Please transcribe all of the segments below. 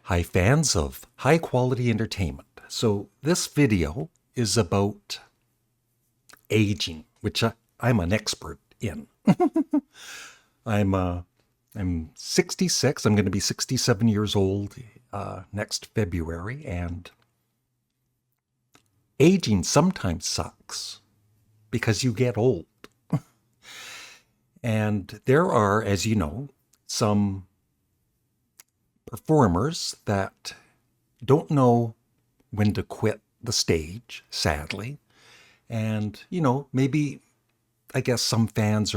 Hi, fans of high quality entertainment. So this video is about aging, which I'm an expert in. I'm I'm 66. I'm going to be 67 years old next February, and aging sometimes sucks because you get old. And there are, as you know, some performers that don't know when to quit the stage, sadly. And, maybe I guess some fans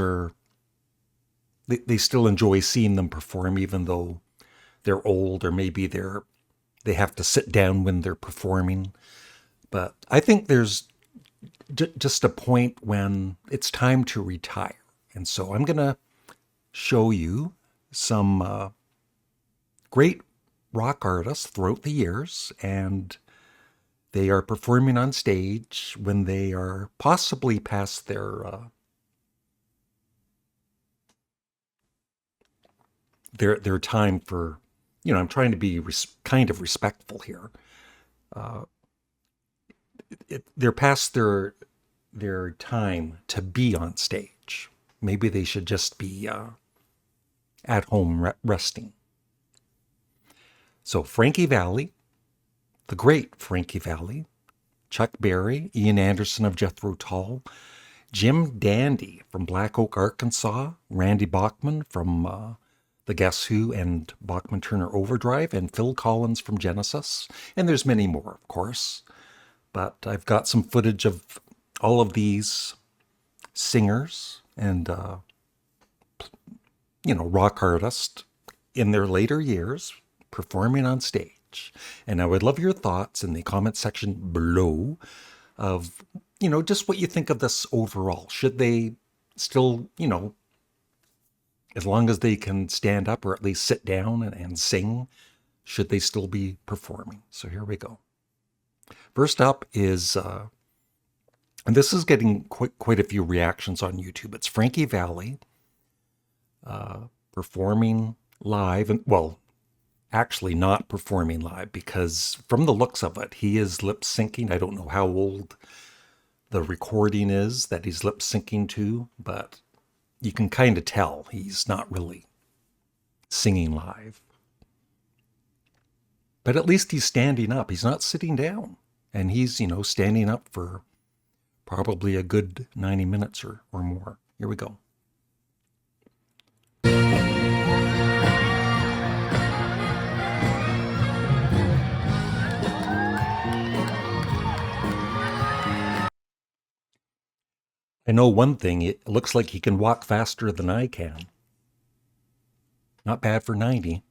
they still enjoy seeing them perform even though they're old, or maybe they have to sit down when they're performing. But I think there's just a point when it's time to retire. And so I'm going to show you some great rock artists throughout the years, and they are performing on stage when they are possibly past their time for, I'm trying to be kind of respectful here. They're past their time to be on stage. Maybe they should just be at home resting. So Frankie Valli, the great Frankie Valli, Chuck Berry, Ian Anderson of Jethro Tull, Jim Dandy from Black Oak, Arkansas, Randy Bachman from the Guess Who and Bachman Turner Overdrive, and Phil Collins from Genesis. And there's many more, of course. But I've got some footage of all of these singers and, rock artists in their later years performing on stage. And I would love your thoughts in the comment section below of, just what you think of this overall. Should they still, as long as they can stand up or at least sit down and sing, should they still be performing? So here we go. First up is, and this is getting quite a few reactions on YouTube. It's Frankie Valli performing live, and well, actually not performing live, because from the looks of it, he is lip syncing. I don't know how old the recording is that he's lip syncing to, but you can kind of tell he's not really singing live. But at least he's standing up. He's not sitting down. And he's, standing up for probably a good 90 minutes or more. Here we go. I know one thing, it looks like he can walk faster than I can. Not bad for 90.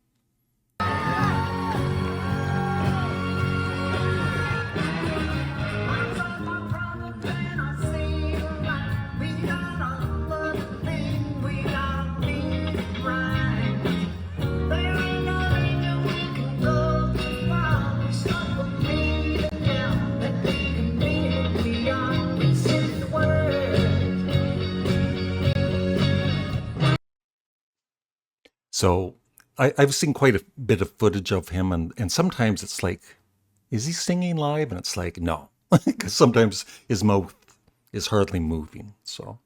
So I've seen quite a bit of footage of him, and sometimes it's like, is he singing live? And it's like, no, because sometimes his mouth is hardly moving. So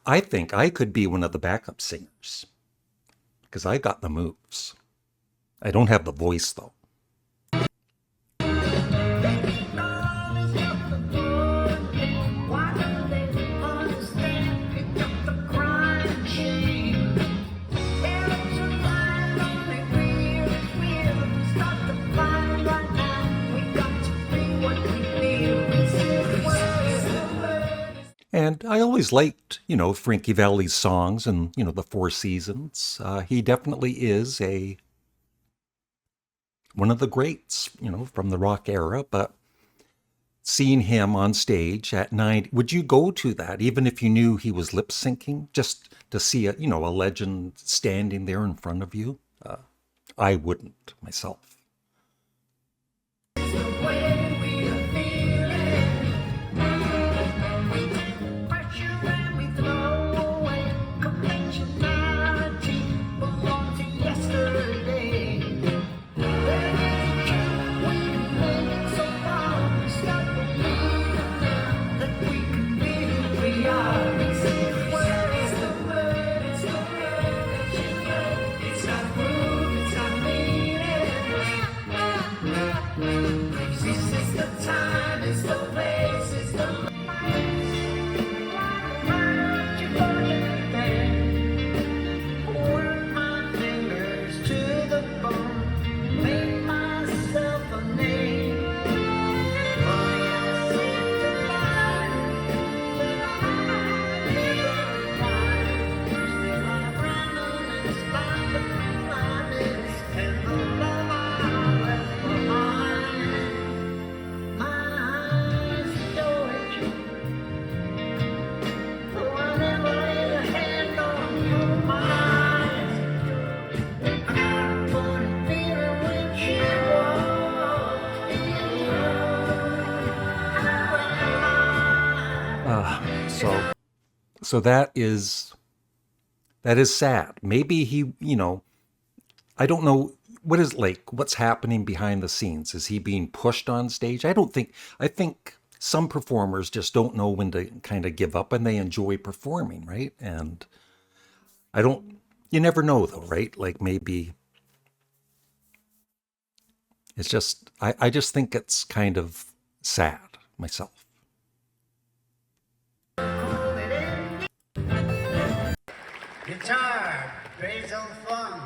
I think I could be one of the backup singers because I got the moves. I don't have the voice, though. And I always liked, Frankie Valli's songs and, the Four Seasons. He definitely is one of the greats, from the rock era. But seeing him on stage at 90, would you go to that, even if you knew he was lip syncing, just to see a legend standing there in front of you? I wouldn't myself. So that is sad. Maybe he, I don't know what is like what's happening behind the scenes. Is he being pushed on stage? I think some performers just don't know when to kind of give up and they enjoy performing, right? And I don't you never know though, right? Like maybe it's just I just think it's kind of sad myself. Guitar, Basil Fung.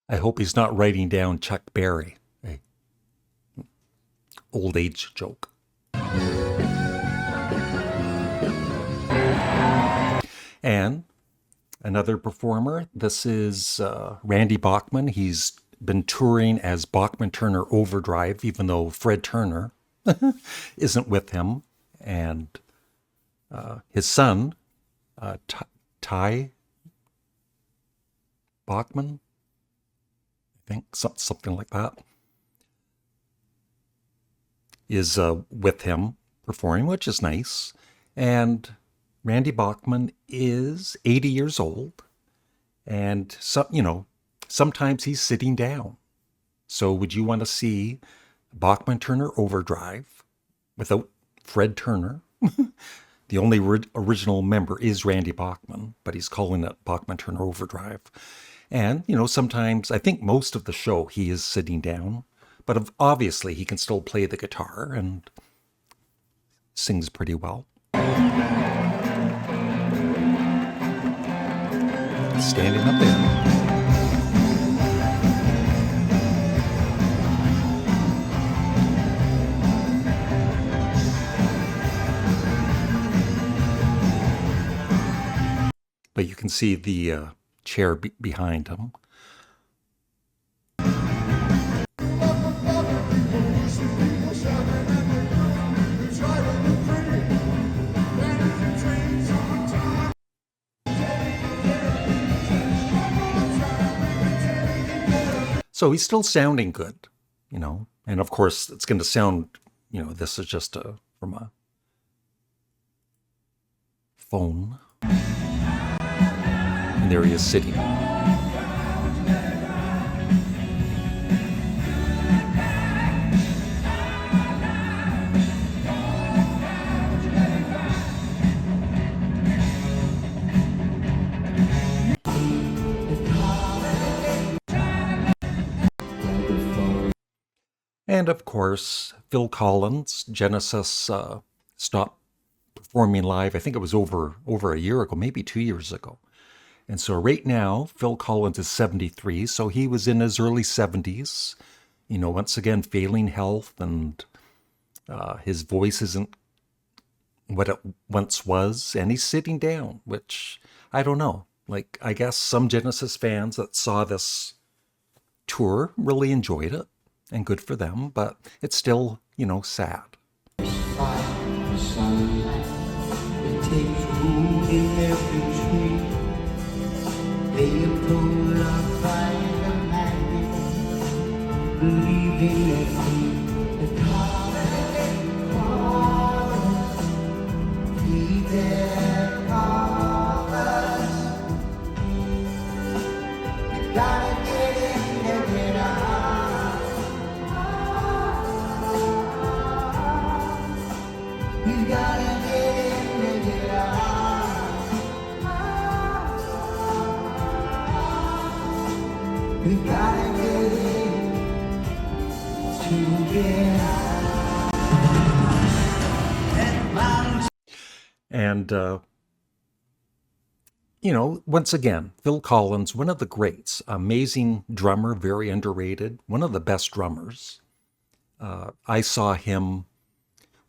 I hope he's not writing down Chuck Berry. Hey, old age joke. And another performer, this is Randy Bachman. He's been touring as Bachman Turner Overdrive, even though Fred Turner isn't with him. And his son, Ty Bachman, I think, something like that, is with him performing, which is nice. And Randy Bachman is 80 years old, and sometimes he's sitting down. So would you want to see Bachman Turner Overdrive without Fred Turner? The only original member is Randy Bachman, but he's calling it Bachman Turner Overdrive. And, sometimes, I think most of the show he is sitting down, but obviously he can still play the guitar and sings pretty well. Standing up there. But you can see the chair behind him. So he's still sounding good, and of course it's going to sound, this is just from a phone. And there he is sitting. And of course, Phil Collins, Genesis stopped performing live. I think it was over a year ago, maybe 2 years ago. And so right now, Phil Collins is 73, so he was in his early 70s, once again, failing health, and his voice isn't what it once was, and he's sitting down, which, I don't know. Like, I guess some Genesis fans that saw this tour really enjoyed it, and good for them, but it's still, sad. They pull up by the magnet, believing that the color feed their fathers. You gotta get in to get out. You gotta get in to get out. We gotta get in to get out. And, once again, Phil Collins, one of the greats, amazing drummer, very underrated, one of the best drummers. I saw him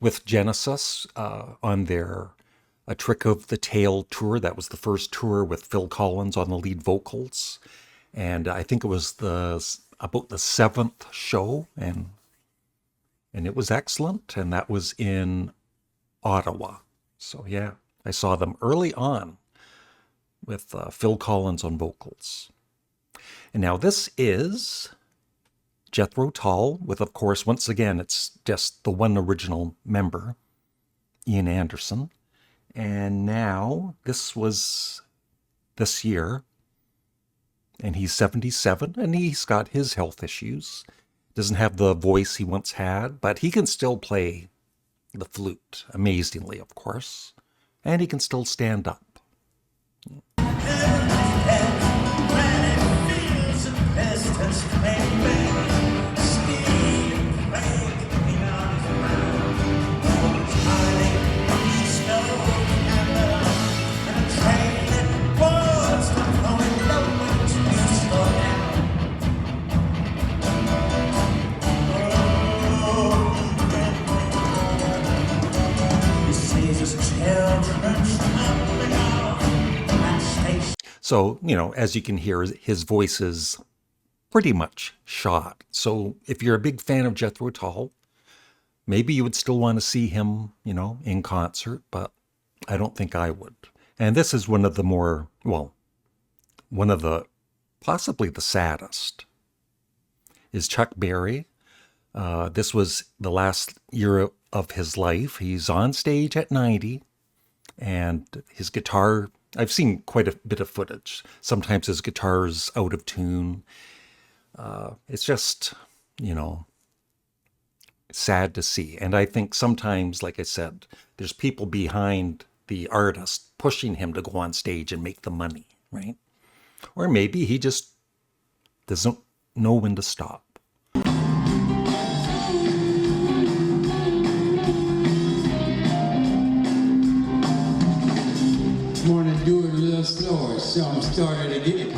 with Genesis on their A Trick of the Tail tour. That was the first tour with Phil Collins on the lead vocals. And I think it was the about the 7th show, and it was excellent, and that was in Ottawa. So yeah, I saw them early on with Phil Collins on vocals. And now this is Jethro Tull with, of course, once again, it's just the one original member, Ian Anderson. And now this was this year, and he's 77, and he's got his health issues. Doesn't have the voice he once had, but he can still play the flute, amazingly, of course. And he can still stand up. So, as you can hear, his voice is pretty much shot. So if you're a big fan of Jethro Tull, maybe you would still want to see him, in concert, but I don't think I would. And this is one of the possibly the saddest, is Chuck Berry. This was the last year of his life. He's on stage at 90, and his guitar, I've seen quite a bit of footage. Sometimes his guitar's out of tune. It's just, sad to see. And I think sometimes, like I said, there's people behind the artist pushing him to go on stage and make the money, right? Or maybe he just doesn't know when to stop. Want to do it a little slower, so I'm starting again.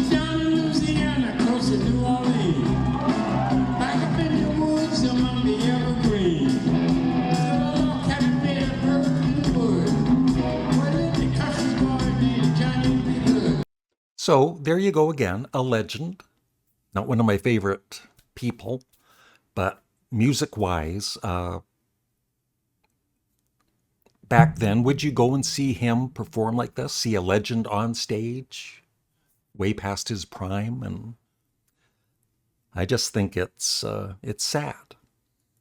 Down in Louisiana, close to New Orleans, back up in the woods among the evergreens. So there you go again, a legend. Not one of my favorite people, but music-wise, back then, would you go and see him perform like this? See a legend on stage, way past his prime? And I just think it's sad.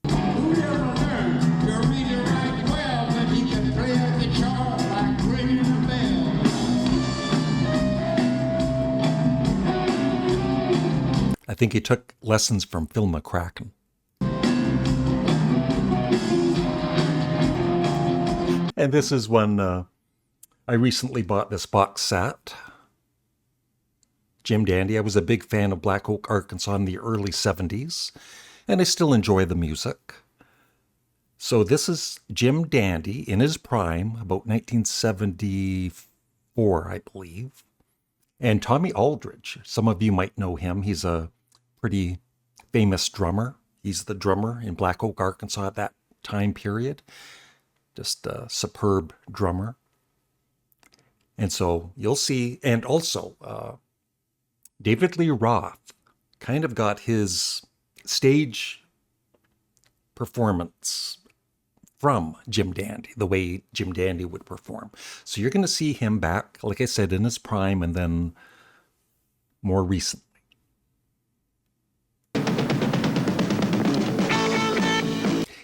Who never learned to read and write well, but he can play a guitar like ringing a bell. I think he took lessons from Phil McCracken. And this is one, I recently bought this box set. Jim Dandy. I was a big fan of Black Oak, Arkansas in the early 70s, and I still enjoy the music. So this is Jim Dandy in his prime, about 1974, I believe. And Tommy Aldridge, some of you might know him. He's a pretty famous drummer. He's the drummer in Black Oak, Arkansas at that time period. Just a superb drummer. And so you'll see, and also David Lee Roth kind of got his stage performance from Jim Dandy, the way Jim Dandy would perform. So you're going to see him back, like I said, in his prime and then more recently.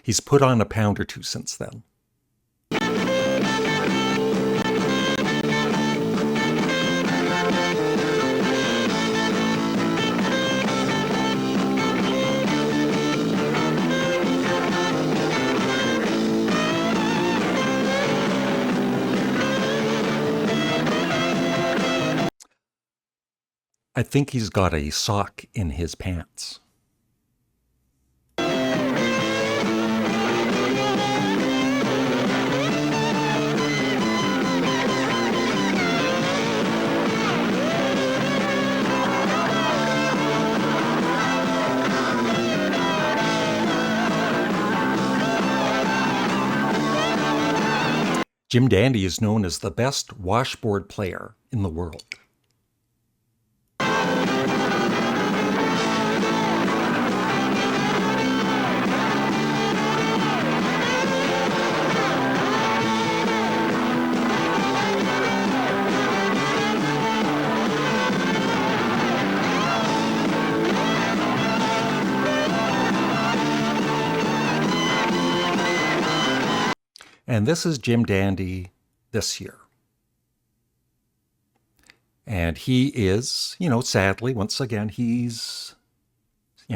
He's put on a pound or two since then. I think he's got a sock in his pants. Jim Dandy is known as the best washboard player in the world. And this is Jim Dandy this year. And he is, sadly, once again, he's,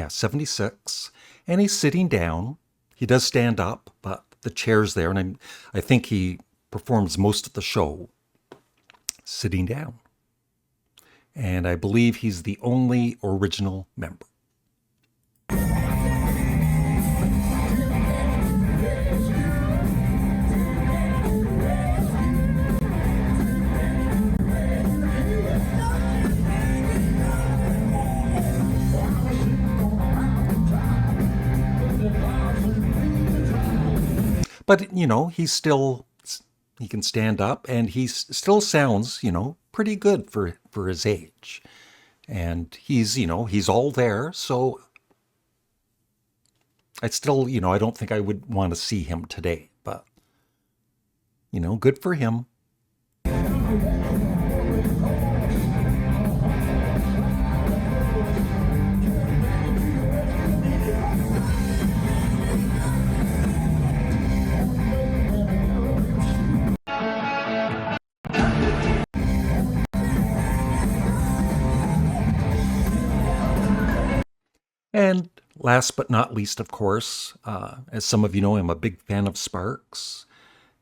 76. And he's sitting down. He does stand up, but the chair's there. And I think he performs most of the show sitting down. And I believe he's the only original member. But, he can stand up and he still sounds, pretty good for his age. And he's all there. So I still, I don't think I would want to see him today. But, good for him. And last but not least, of course, as some of you know, I'm a big fan of Sparks.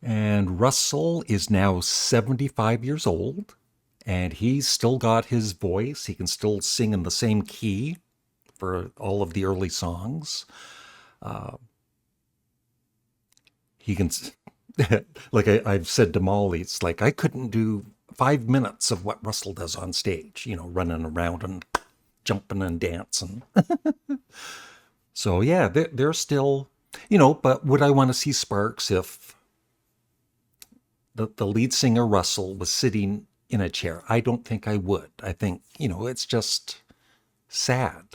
And Russell is now 75 years old, and he's still got his voice. He can still sing in the same key for all of the early songs. He can, like I've said to Molly, it's like I couldn't do 5 minutes of what Russell does on stage, running around and jumping and dancing. So yeah, they're still, but would I want to see Sparks if the lead singer Russell was sitting in a chair? I don't think I would. I think, it's just sad,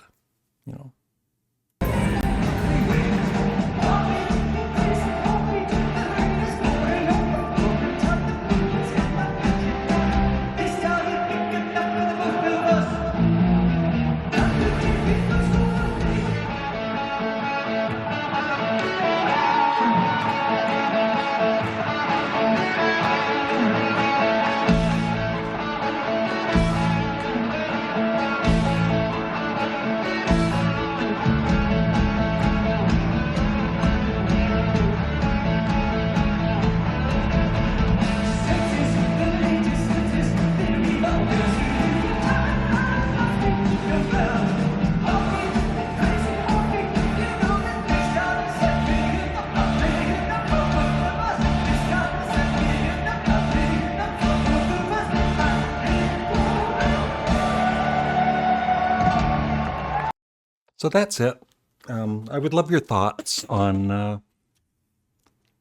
So that's it. I would love your thoughts on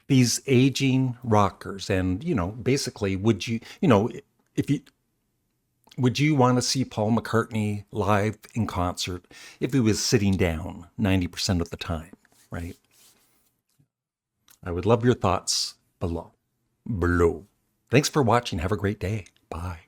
these aging rockers, and basically, would you would you want to see Paul McCartney live in concert if he was sitting down 90% of the time, right? I would love your thoughts below. Thanks for watching. Have a great day. Bye.